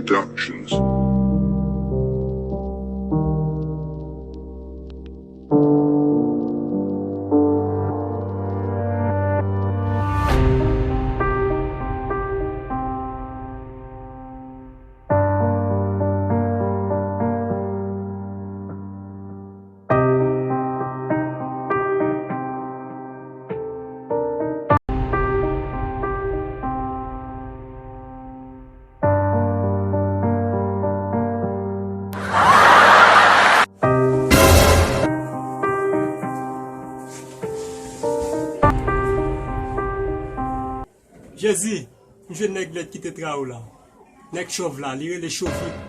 Productions. Jezi, je nèg qui te traou là. Nèg chauve là, li le Chovik.